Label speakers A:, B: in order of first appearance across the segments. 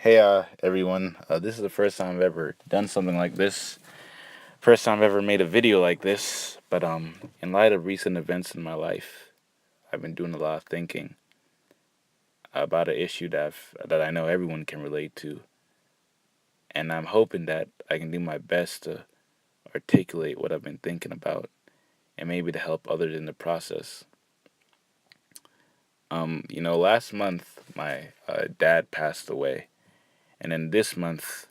A: Hey, everyone. This is the first time I've ever done something like this. First time I've ever made a video like this. But in light of recent events in my life, I've been doing a lot of thinking about an issue that I know everyone can relate to, and I'm hoping that I can do my best to articulate what I've been thinking about, and maybe to help others in the process. Last month my dad passed away, and then this month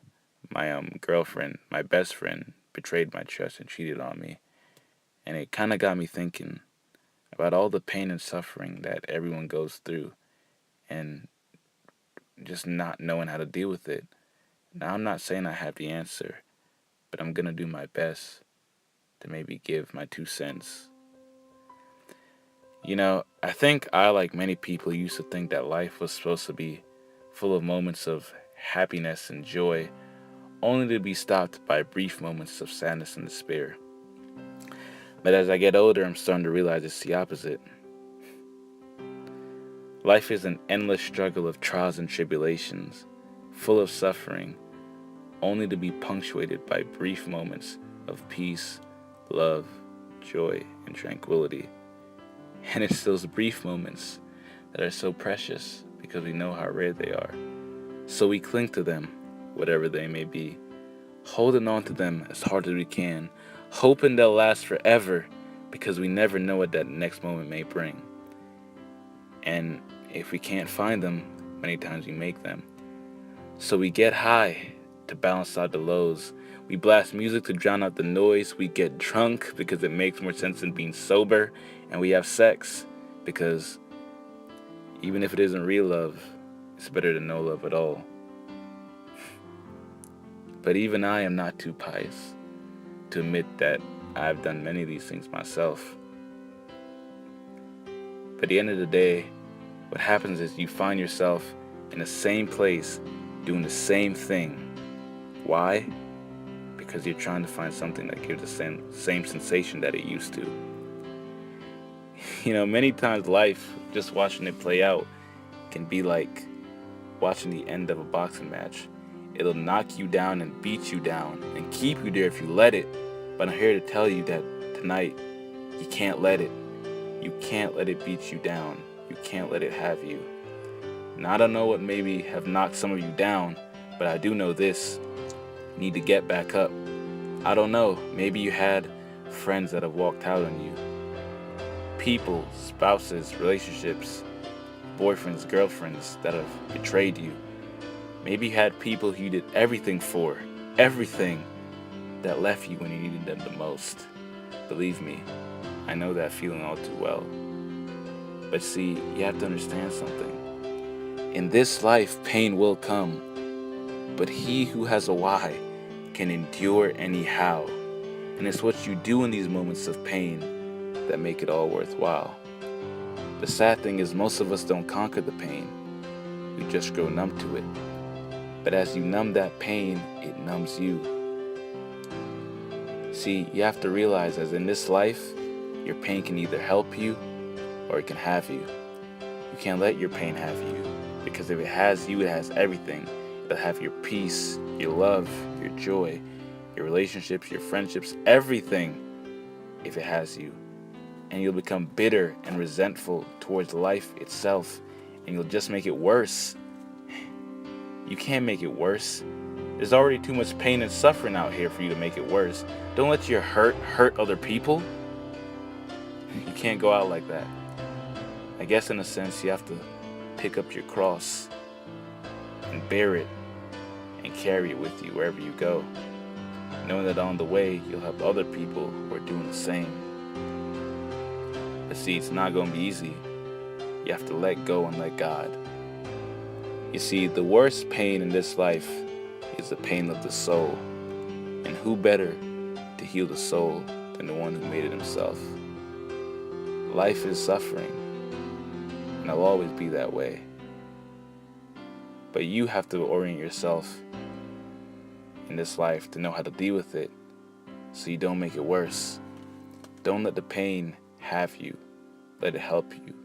A: my girlfriend, my best friend, betrayed my trust and cheated on me. And it kind of got me thinking about all the pain and suffering that everyone goes through and just not knowing how to deal with it. Now, I'm not saying I have the answer, but I'm going to do my best to maybe give my 2 cents. I think I, like many people, used to think that life was supposed to be full of moments of happiness and joy, only to be stopped by brief moments of sadness and despair. But as I get older, I'm starting to realize it's the opposite. Life is an endless struggle of trials and tribulations, full of suffering, only to be punctuated by brief moments of peace, love, joy, and tranquility. And it's those brief moments that are so precious because we know how rare they are. So we cling to them, whatever they may be, holding on to them as hard as we can, hoping they'll last forever because we never know what that next moment may bring. And if we can't find them, many times we make them. So we get high to balance out the lows. We blast music to drown out the noise. We get drunk because it makes more sense than being sober. And we have sex because even if it isn't real love, it's better than no love at all. But even I am not too pious to admit that I've done many of these things myself. But at the end of the day, what happens is you find yourself in the same place doing the same thing. Why? Because you're trying to find something that gives the same sensation that it used to. Many times life, just watching it play out, can be like watching the end of a boxing match. It'll knock you down and beat you down and keep you there if you let it. But I'm here to tell you that tonight, you can't let it. You can't let it beat you down. You can't let it have you. Now, I don't know what maybe have knocked some of you down, but I do know this. You need to get back up. I don't know. Maybe you had friends that have walked out on you. People, spouses, relationships, boyfriends, girlfriends that have betrayed you. Maybe you had people who you did everything for, everything, that left you when you needed them the most. Believe me, I know that feeling all too well. But see, you have to understand something. In this life, pain will come, but he who has a why can endure anyhow. And it's what you do in these moments of pain that make it all worthwhile. The sad thing is most of us don't conquer the pain. We just grow numb to it. But as you numb that pain, it numbs you. See, you have to realize as in this life, your pain can either help you or it can have you. You can't let your pain have you, because if it has you, it has everything. It'll have your peace, your love, your joy, your relationships, your friendships, everything if it has you. And you'll become bitter and resentful towards life itself, and you'll just make it worse. You can't make it worse. There's already too much pain and suffering out here for you to make it worse. Don't let your hurt other people. You can't go out like that. I guess in a sense you have to pick up your cross and bear it and carry it with you wherever you go, knowing that on the way you'll have other people who are doing the same. But see, it's not going to be easy. You have to let go and let God. You see, the worst pain in this life is the pain of the soul. And who better to heal the soul than the one who made it himself? Life is suffering, and it'll always be that way. But you have to orient yourself in this life to know how to deal with it so you don't make it worse. Don't let the pain have you. Let it help you.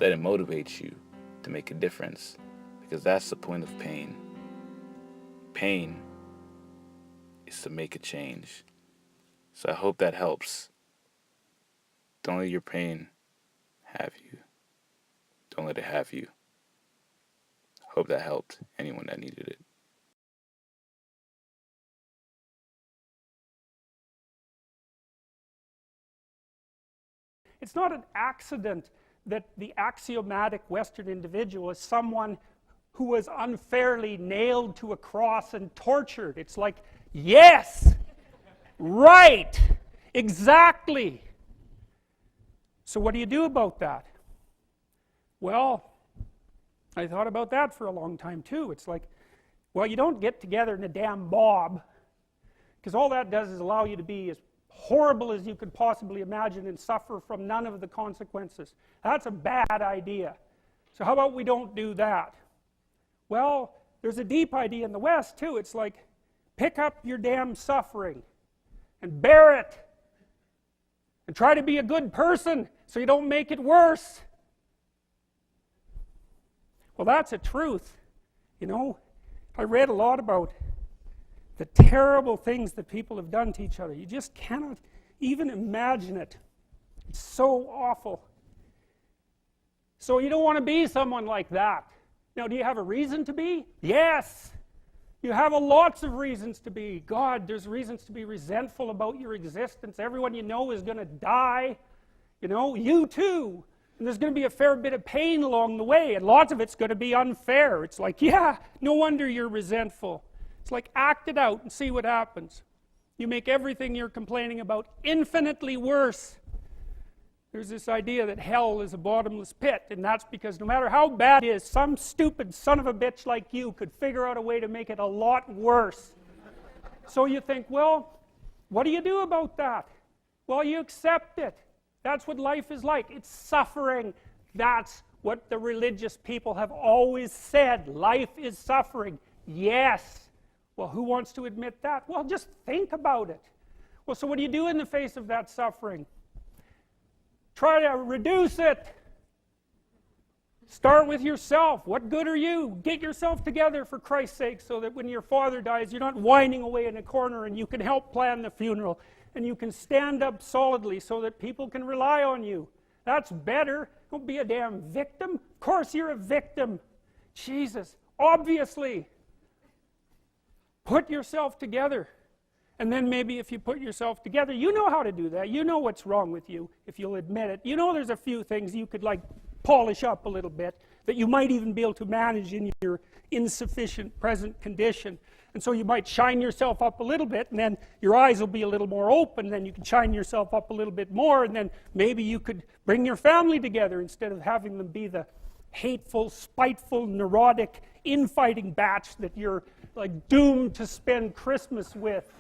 A: Let it motivate you to make a difference, because that's the point of pain. pain is to make a change. So I hope that helps. Don't let your pain have you. Don't let it have you. Hope that helped anyone that needed it.
B: It's not an accident that the axiomatic Western individual is someone who was unfairly nailed to a cross and tortured. It's like, yes, right, exactly. So what do you do about that? Well, I thought about that for a long time too. It's like, well, you don't get together in a damn mob, because all that does is allow you to be as horrible as you could possibly imagine and suffer from none of the consequences. That's a bad idea. So how about we don't do that? Well, there's a deep idea in the West too. It's like, pick up your damn suffering and bear it and try to be a good person so you don't make it worse. Well, that's a truth. You know, I read a lot about the terrible things that people have done to each other. You just cannot even imagine it. It's so awful. So you don't want to be someone like that. Now, do you have a reason to be? Yes. You have lots of reasons to be. God, there's reasons to be resentful about your existence. Everyone you know is going to die. You know, you too. And there's going to be a fair bit of pain along the way, and lots of it's going to be unfair. It's like, yeah, no wonder you're resentful. It's like, act it out and see what happens. You make everything you're complaining about infinitely worse. There's this idea that hell is a bottomless pit, and that's because no matter how bad it is, some stupid son of a bitch like you could figure out a way to make it a lot worse. So you think, well, what do you do about that? Well, you accept it. That's what life is like. It's suffering. That's what the religious people have always said. Life is suffering. Yes. Well, who wants to admit that? Well, just think about it. Well, so what do you do in the face of that suffering? Try to reduce it. Start with yourself. What good are you? Get yourself together for Christ's sake, so that when your father dies, you're not whining away in a corner, and you can help plan the funeral, and you can stand up solidly so that people can rely on you. That's better. Don't be a damn victim. Of course you're a victim. Jesus, obviously. Put yourself together. And then maybe if you put yourself together, you know how to do that. You know what's wrong with you, if you'll admit it. You know there's a few things you could like polish up a little bit, that you might even be able to manage in your insufficient present condition. And so you might shine yourself up a little bit, and then your eyes will be a little more open, then you can shine yourself up a little bit more, and then maybe you could bring your family together instead of having them be the hateful, spiteful, neurotic, infighting batch that you're like doomed to spend Christmas with.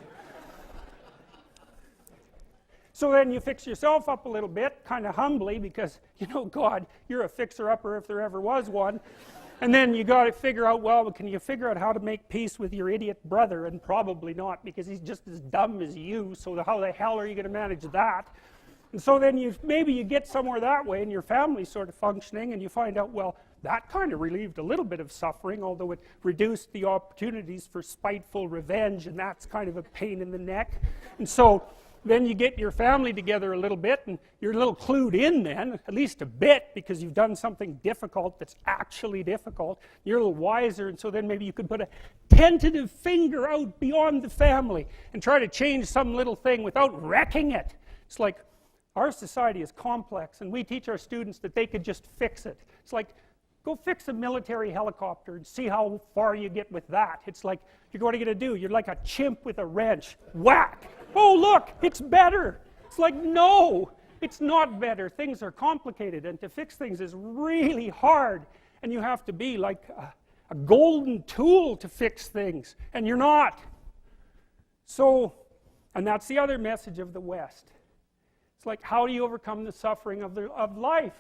B: So then you fix yourself up a little bit, kind of humbly, because, you know, God, you're a fixer-upper if there ever was one. And then you got to figure out, well, can you figure out how to make peace with your idiot brother? And probably not, because he's just as dumb as you, so how the hell are you going to manage that? And so then maybe you get somewhere that way, and your family's sort of functioning, and you find out, well, that kind of relieved a little bit of suffering, although it reduced the opportunities for spiteful revenge, and that's kind of a pain in the neck. And so then you get your family together a little bit, and you're a little clued in then, at least a bit, because you've done something difficult that's actually difficult. You're a little wiser, and so then maybe you could put a tentative finger out beyond the family and try to change some little thing without wrecking it. It's like, our society is complex, and we teach our students that they could just fix it. It's like, go fix a military helicopter and see how far you get with that. It's like, what are you going to do? You're like a chimp with a wrench. Whack! Oh, look, it's better. It's like, no, it's not better. Things are complicated, and to fix things is really hard, and you have to be like a golden tool to fix things, and you're not. So, and that's the other message of the West. It's like, how do you overcome the suffering of life?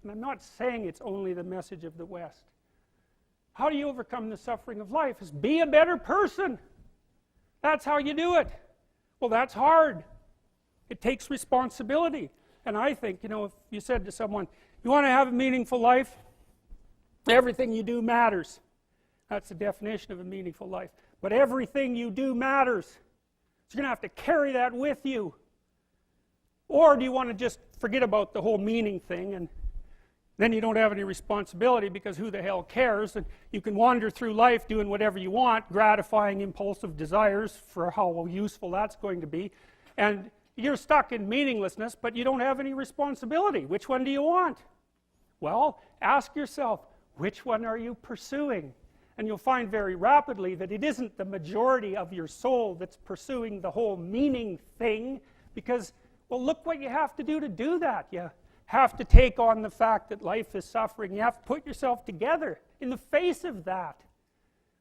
B: And I'm not saying it's only the message of the West. How do you overcome the suffering of life? Is be a better person. That's how you do it. Well, that's hard. It takes responsibility. And I think, you know, if you said to someone, you want to have a meaningful life? Everything you do matters. That's the definition of a meaningful life. But everything you do matters. So you're going to have to carry that with you. Or do you want to just forget about the whole meaning thing, and then you don't have any responsibility, because who the hell cares, and you can wander through life doing whatever you want, gratifying impulsive desires for how useful that's going to be, and you're stuck in meaninglessness, but you don't have any responsibility. Which one do you want? Well, ask yourself, which one are you pursuing? And you'll find very rapidly that it isn't the majority of your soul that's pursuing the whole meaning thing, because, well, look what you have to do that. You have to take on the fact that life is suffering. You have to put yourself together in the face of that.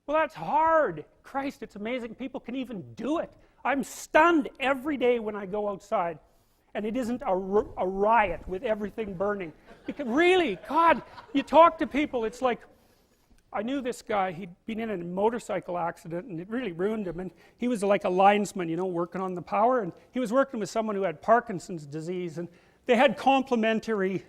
B: Well, that's hard. Christ, it's amazing people can even do it. I'm stunned every day when I go outside, and it isn't a riot with everything burning. Because really, God, you talk to people, it's like, I knew this guy, he'd been in a motorcycle accident, and it really ruined him, and he was like a linesman, you know, working on the power, and he was working with someone who had Parkinson's disease, and they had complementary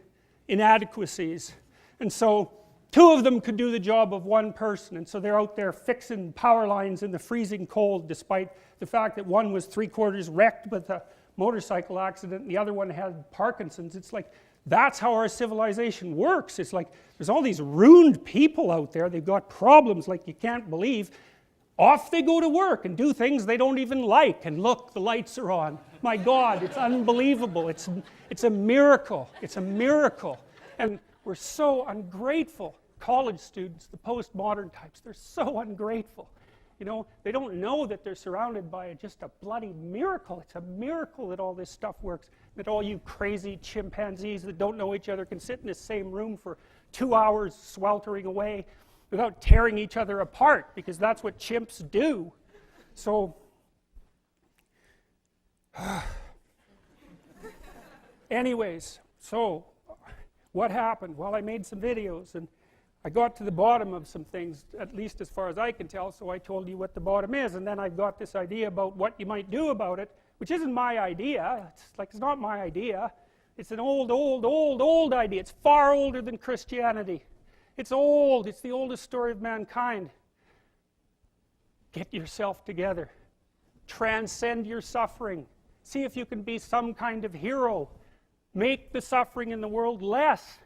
B: inadequacies, and so two of them could do the job of one person, and so they're out there fixing power lines in the freezing cold, despite the fact that one was 3/4 wrecked with a motorcycle accident and the other one had Parkinson's. It's like, that's how our civilization works. It's like, there's all these ruined people out there, they've got problems like you can't believe. Off they go to work and do things they don't even like, and look, the lights are on. My God, it's unbelievable. It's a miracle. It's a miracle. And we're so ungrateful. College students, the postmodern types, they're so ungrateful. You know, they don't know that they're surrounded by just a bloody miracle. It's a miracle that all this stuff works, that all you crazy chimpanzees that don't know each other can sit in the same room for 2 hours sweltering away without tearing each other apart, because that's what chimps do. So, anyways, so what happened? Well, I made some videos, and I got to the bottom of some things, at least as far as I can tell, so I told you what the bottom is, and then I got this idea about what you might do about it, which isn't my idea. It's not my idea. It's an old idea. It's far older than Christianity. It's old. It's the oldest story of mankind. Get yourself together. Transcend your suffering. See if you can be some kind of hero. Make the suffering in the world less.